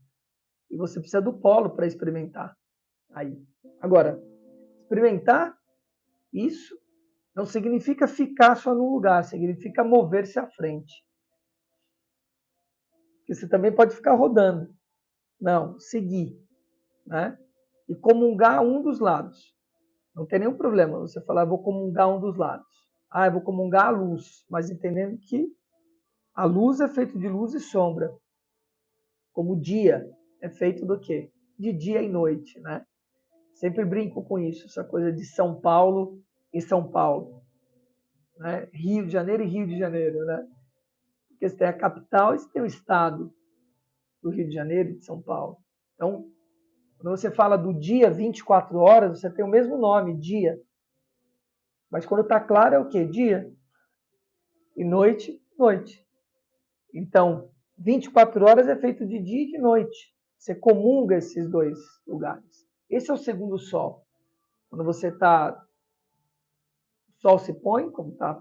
E você precisa do polo para experimentar. Aí. Agora, experimentar isso não significa ficar só num lugar, significa mover-se à frente. Porque você também pode ficar rodando. Não, seguir. Né? E comungar um dos lados. Não tem nenhum problema você falar, vou comungar um dos lados. Eu vou comungar a luz, mas entendendo que a luz é feita de luz e sombra. Como o dia é feito do quê? De dia e noite, né? Sempre brinco com isso, essa coisa de São Paulo e São Paulo. Né? Rio de Janeiro e Rio de Janeiro, né? Porque você tem a capital e você tem o estado do Rio de Janeiro e de São Paulo. Então, quando você fala do dia 24 horas, você tem o mesmo nome, dia. Mas quando está claro é o quê? Dia. E noite, noite. Então, 24 horas é feito de dia e de noite. Você comunga esses dois lugares. Esse é o segundo sol. Quando você está... O sol se põe, como está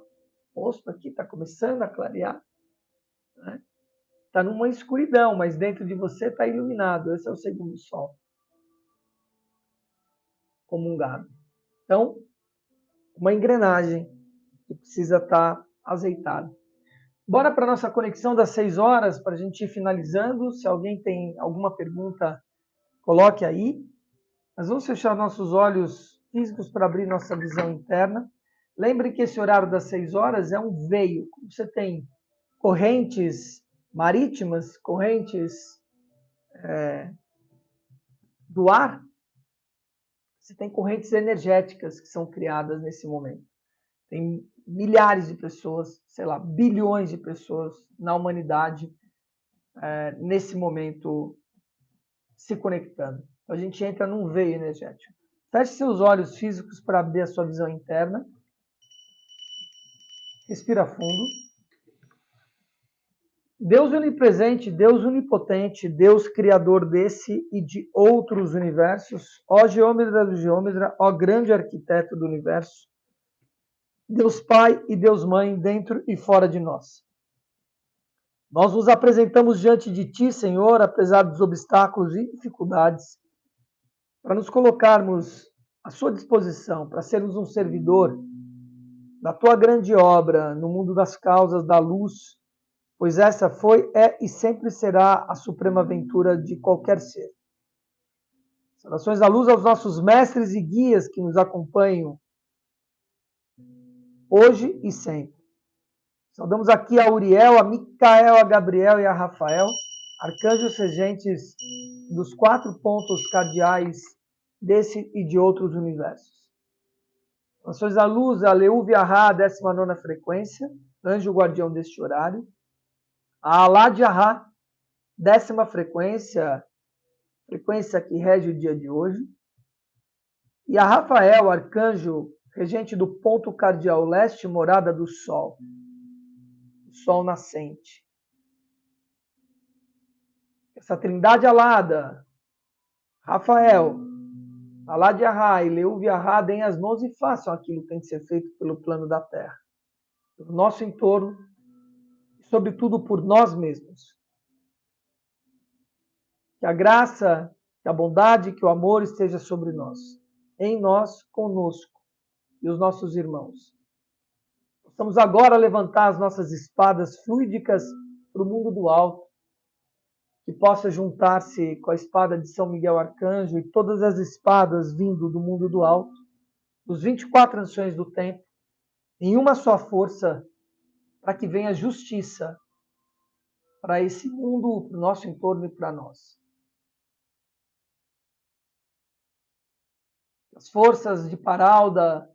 posto aqui, está começando a clarear. Né? Está numa escuridão, mas dentro de você está iluminado. Esse é o segundo sol. Comungado. Então, uma engrenagem que precisa estar azeitada. Bora para a nossa conexão das 6 horas, para a gente ir finalizando. Se alguém tem alguma pergunta, coloque aí. Nós vamos fechar nossos olhos físicos para abrir nossa visão interna. Lembre que esse horário das 6 horas é um veio. Como você tem correntes marítimas, correntes do ar, você tem correntes energéticas que são criadas nesse momento. Tem milhares de pessoas, sei lá, bilhões de pessoas na humanidade nesse momento se conectando. A gente entra num veio energético. Feche seus olhos físicos para abrir a sua visão interna. Respira fundo. Deus onipresente, Deus onipotente, Deus criador desse e de outros universos, ó Geômetra do Geômetra, ó grande arquiteto do universo, Deus Pai e Deus Mãe dentro e fora de nós. Nós nos apresentamos diante de Ti, Senhor, apesar dos obstáculos e dificuldades, para nos colocarmos à Sua disposição, para sermos um servidor da Tua grande obra no mundo das causas da luz, pois essa foi, é e sempre será a suprema aventura de qualquer ser. Saudações da luz aos nossos mestres e guias que nos acompanham hoje e sempre. Saudamos aqui a Uriel, a Micael, a Gabriel e a Rafael, arcanjos regentes dos 4 pontos cardeais desse e de outros universos. Saudações da luz, a Leúvia Ra, 19ª frequência, anjo guardião deste horário. A Aládia Ra, 10ª frequência, frequência que rege o dia de hoje. E a Rafael, arcanjo regente do ponto cardial leste, morada do Sol. Sol nascente. Essa trindade alada, Rafael, Aládia Ra e Leúvia Ra, deem as mãos e façam aquilo que tem que ser feito pelo plano da Terra, pelo nosso entorno e, sobretudo, por nós mesmos. Que a graça, que a bondade, que o amor esteja sobre nós, em nós, conosco e os nossos irmãos. Possamos agora levantar as nossas espadas fluídicas para o mundo do alto, que possa juntar-se com a espada de São Miguel Arcanjo e todas as espadas vindo do mundo do alto, dos 24 anciões do tempo, em uma só força, para que venha justiça para esse mundo, para o nosso entorno e para nós. As forças de Paralda,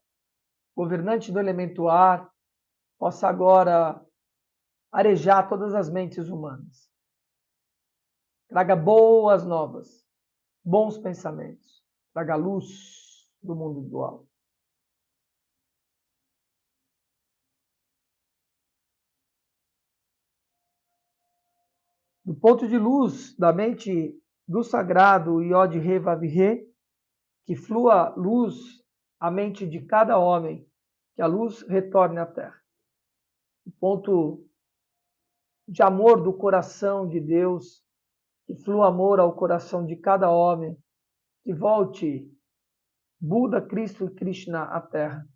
governante do elemento ar, possa agora arejar todas as mentes humanas. Traga boas novas, bons pensamentos. Traga luz do mundo do alto. Do ponto de luz da mente do sagrado Yod He Vav He, que flua luz à mente de cada homem, que a luz retorne à terra. O ponto de amor do coração de Deus, que flua amor ao coração de cada homem, que volte Buda, Cristo e Krishna à terra.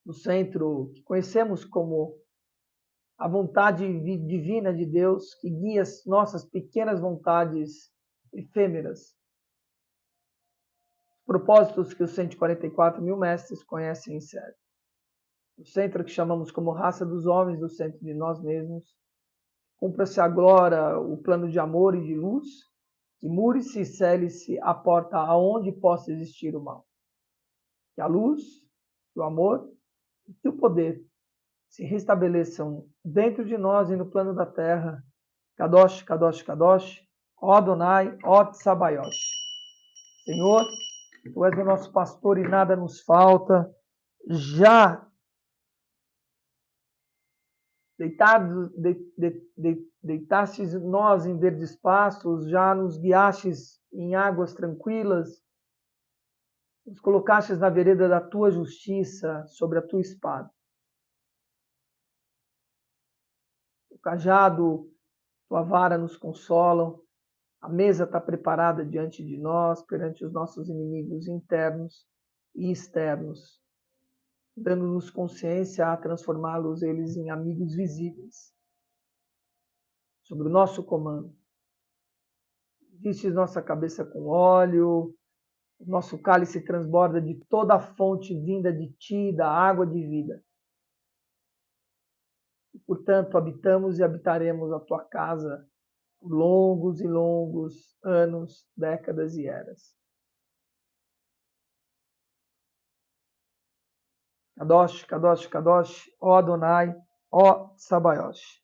No centro que conhecemos como a vontade divina de Deus, que guia as nossas pequenas vontades efêmeras. Propósitos que os 144 mil mestres conhecem em sério. O centro que chamamos como raça dos homens, do centro de nós mesmos. Cumpra-se agora o plano de amor e de luz, que mure-se e cele-se a porta aonde possa existir o mal. Que a luz, que o amor e que o poder se restabeleçam dentro de nós e no plano da terra. Kadosh, Kadosh, Kadosh, ó Adonai, ó Tsabayosh. Senhor, Tu és o nosso pastor e nada nos falta. Já deitastes nós em verdes pastos, já nos guiastes em águas tranquilas, nos colocastes na vereda da Tua justiça, sobre a Tua espada. O cajado, Tua vara nos consolam, a mesa está preparada diante de nós, perante os nossos inimigos internos e externos, dando-nos consciência a transformá-los eles em amigos visíveis, sobre o nosso comando. Vistes nossa cabeça com óleo, o nosso cálice transborda de toda a fonte vinda de Ti, da água de vida. E, portanto, habitamos e habitaremos a Tua casa por longos e longos anos, décadas e eras. Kadosh, Kadosh, Kadosh, ó Adonai, ó Tsabayosh.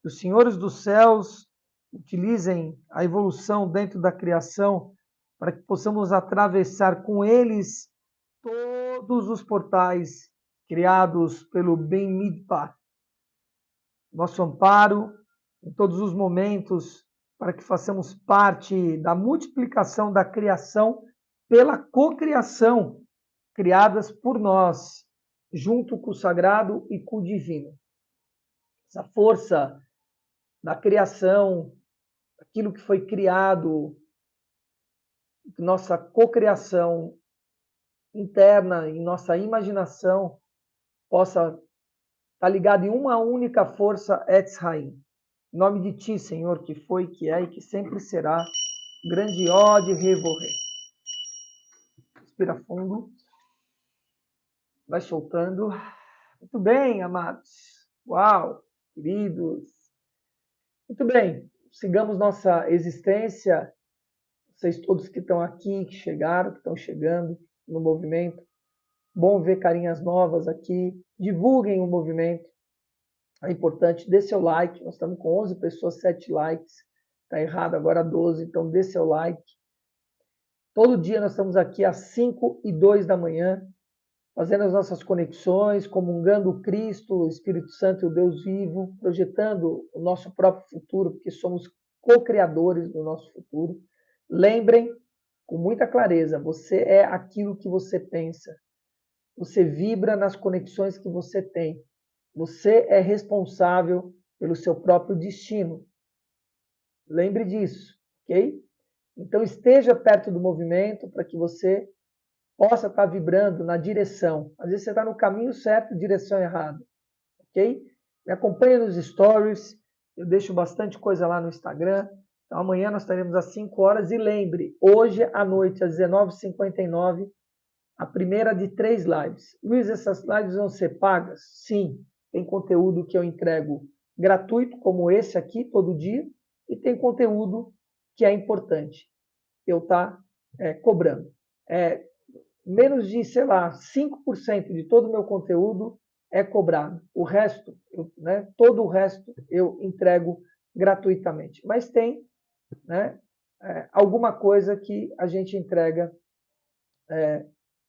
Que os senhores dos céus utilizem a evolução dentro da criação para que possamos atravessar com eles todos os portais criados pelo Ben Midbar. Nosso amparo em todos os momentos para que façamos parte da multiplicação da criação pela cocriação, criadas por nós, junto com o sagrado e com o divino. Essa força da criação, aquilo que foi criado, nossa cocriação interna, em nossa imaginação, possa estar ligado em uma única força Etz Haim. Em nome de Ti, Senhor, que foi, que é e que sempre será, grande ódio revorrer. Respira fundo. Vai soltando. Muito bem, amados. Uau, queridos. Muito bem. Sigamos nossa existência. Vocês todos que estão aqui, que chegaram, que estão chegando no movimento. Bom ver carinhas novas aqui. Divulguem o movimento. É importante. Dê seu like. Nós estamos com 11 pessoas, 7 likes. Está errado agora 12, então dê seu like. Todo dia nós estamos aqui às 5h02 da manhã, fazendo as nossas conexões, comungando o Cristo, o Espírito Santo e o Deus vivo, projetando o nosso próprio futuro, porque somos co-criadores do nosso futuro. Lembrem, com muita clareza, você é aquilo que você pensa. Você vibra nas conexões que você tem. Você é responsável pelo seu próprio destino. Lembre disso, ok? Então esteja perto do movimento para que você possa estar vibrando na direção. Às vezes você está no caminho certo, direção errada, ok? Me acompanha nos stories, eu deixo bastante coisa lá no Instagram. Então amanhã nós estaremos às 5 horas e lembre, hoje à noite às 19h59, a primeira de 3 lives. Luiz, essas lives vão ser pagas? Sim, tem conteúdo que eu entrego gratuito, como esse aqui, todo dia, e tem conteúdo que é importante eu estar cobrando. Menos de, sei lá, 5% de todo o meu conteúdo é cobrado. O resto, todo o resto eu entrego gratuitamente. Mas tem alguma coisa que a gente entrega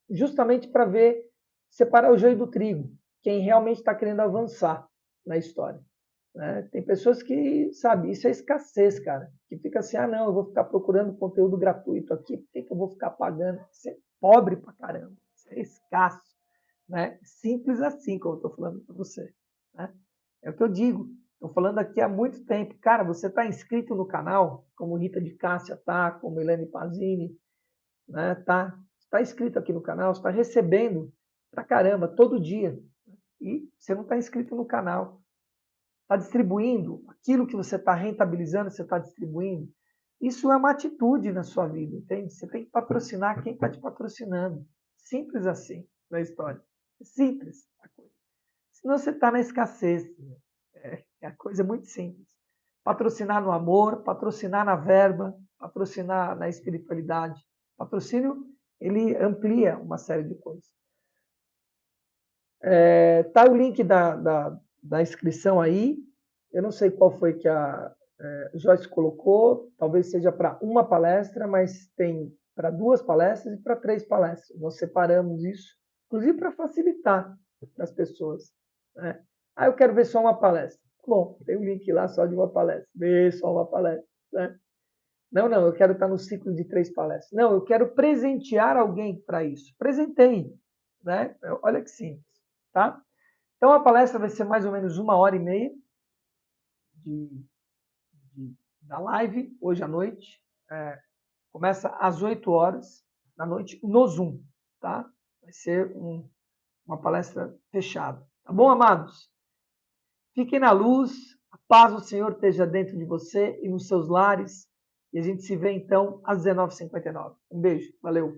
justamente para ver, separar o joio do trigo, quem realmente está querendo avançar na história. Tem pessoas que, sabe, isso é escassez, cara, que fica assim, não, eu vou ficar procurando conteúdo gratuito aqui, por que eu vou ficar pagando? Isso é pobre pra caramba, isso é escasso, né? Simples assim, como eu estou falando para você. Né? É o que eu digo, estou falando aqui há muito tempo. Cara, você está inscrito no canal, como Rita de Cássia tá, como Helene Pazini, né? Tá inscrito aqui no canal, está recebendo pra caramba, todo dia, e você não está inscrito no canal. Está distribuindo aquilo que você está rentabilizando, você está distribuindo. Isso é uma atitude na sua vida, entende? Você tem que patrocinar quem está te patrocinando. Simples assim na história. Simples a coisa. Senão você está na escassez. A coisa muito simples. Patrocinar no amor, patrocinar na verba, patrocinar na espiritualidade. Patrocínio, ele amplia uma série de coisas. Tá o link da inscrição aí. Eu não sei qual foi que a Joyce colocou, talvez seja para uma palestra, mas tem para 2 palestras e para 3 palestras. Nós separamos isso, inclusive para facilitar para as pessoas. Né? Eu quero ver só uma palestra. Bom, tem um link lá só de uma palestra. Vê só uma palestra. Né? Não, eu quero estar no ciclo de 3 palestras. Não, eu quero presentear alguém para isso. Presenteie. Né? Olha que simples. Tá? Então, a palestra vai ser mais ou menos 1h30 da live, hoje à noite. Começa às 8 horas da noite no Zoom. Tá? Vai ser uma palestra fechada. Tá bom, amados? Fiquem na luz. A paz do Senhor esteja dentro de você e nos seus lares. E a gente se vê, então, às 19h59. Um beijo. Valeu.